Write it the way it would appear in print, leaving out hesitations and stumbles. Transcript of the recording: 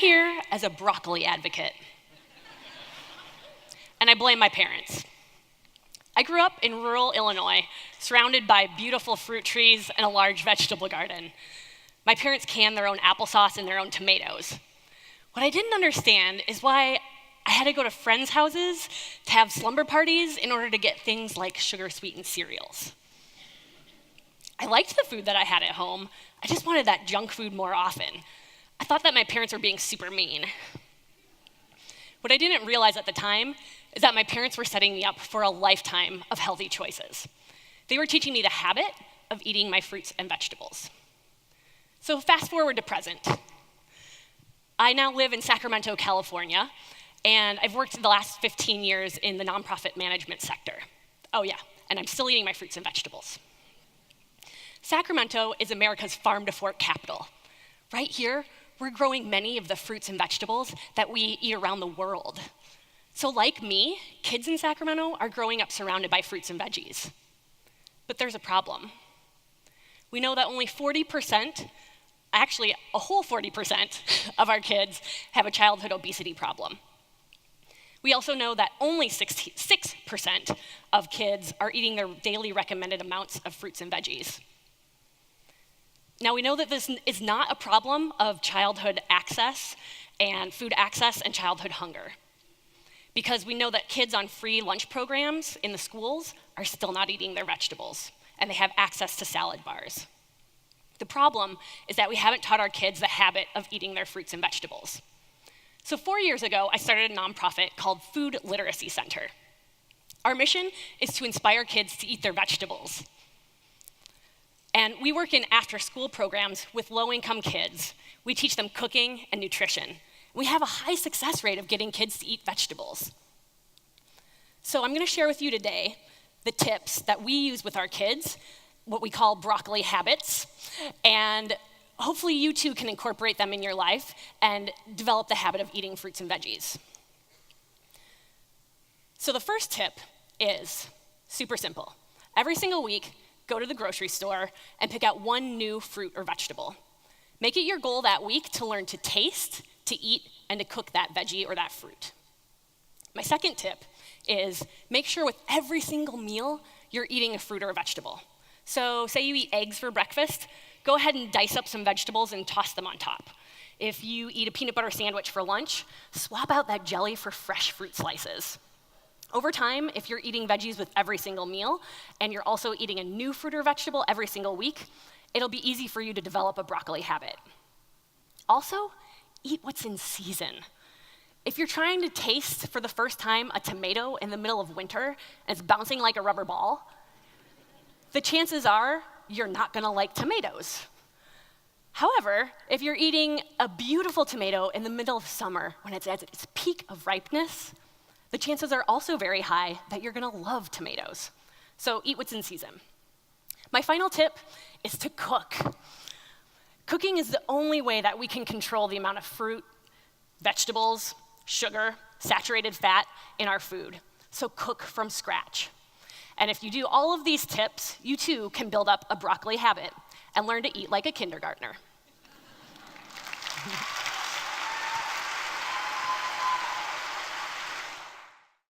here as a broccoli advocate. And I blame my parents. I grew up in rural Illinois, surrounded by beautiful fruit trees and a large vegetable garden. My parents canned their own applesauce and their own tomatoes. What I didn't understand is why I had to go to friends' houses to have slumber parties in order to get things like sugar-sweetened cereals. I liked the food that I had at home. I just wanted that junk food more often. I thought that my parents were being super mean. What I didn't realize at the time is that my parents were setting me up for a lifetime of healthy choices. They were teaching me the habit of eating my fruits and vegetables. So fast forward to present. I now live in Sacramento, California, and I've worked the last 15 years in the nonprofit management sector. Oh yeah, and I'm still eating my fruits and vegetables. Sacramento is America's farm-to-fork capital. Right here, we're growing many of the fruits and vegetables that we eat around the world. So like me, kids in Sacramento are growing up surrounded by fruits and veggies. But there's a problem. We know that only 40%, actually a whole 40% of our kids have a childhood obesity problem. We also know that only 6% of kids are eating their daily recommended amounts of fruits and veggies. Now we know that this is not a problem of childhood access and food access and childhood hunger, because we know that kids on free lunch programs in the schools are still not eating their vegetables, and they have access to salad bars. The problem is that we haven't taught our kids the habit of eating their fruits and vegetables. So 4 years ago, I started a nonprofit called Food Literacy Center. Our mission is to inspire kids to eat their vegetables. And we work in after-school programs with low-income kids. We teach them cooking and nutrition. We have a high success rate of getting kids to eat vegetables. So I'm gonna share with you today the tips that we use with our kids, what we call broccoli habits, and hopefully you too can incorporate them in your life and develop the habit of eating fruits and veggies. So the first tip is super simple. Every single week, go to the grocery store and pick out one new fruit or vegetable. Make it your goal that week to learn to taste, to eat, and to cook that veggie or that fruit. My second tip is make sure with every single meal you're eating a fruit or a vegetable. So say you eat eggs for breakfast, go ahead and dice up some vegetables and toss them on top. If you eat a peanut butter sandwich for lunch, swap out that jelly for fresh fruit slices. Over time, if you're eating veggies with every single meal, and you're also eating a new fruit or vegetable every single week, it'll be easy for you to develop a broccoli habit. Also, eat what's in season. If you're trying to taste for the first time a tomato in the middle of winter, and it's bouncing like a rubber ball, the chances are you're not gonna like tomatoes. However, if you're eating a beautiful tomato in the middle of summer, when it's at its peak of ripeness, the chances are also very high that you're gonna love tomatoes. So eat what's in season. My final tip is to cook. Cooking is the only way that we can control the amount of fruit, vegetables, sugar, saturated fat in our food. So cook from scratch. And if you do all of these tips, you too can build up a broccoli habit and learn to eat like a kindergartner.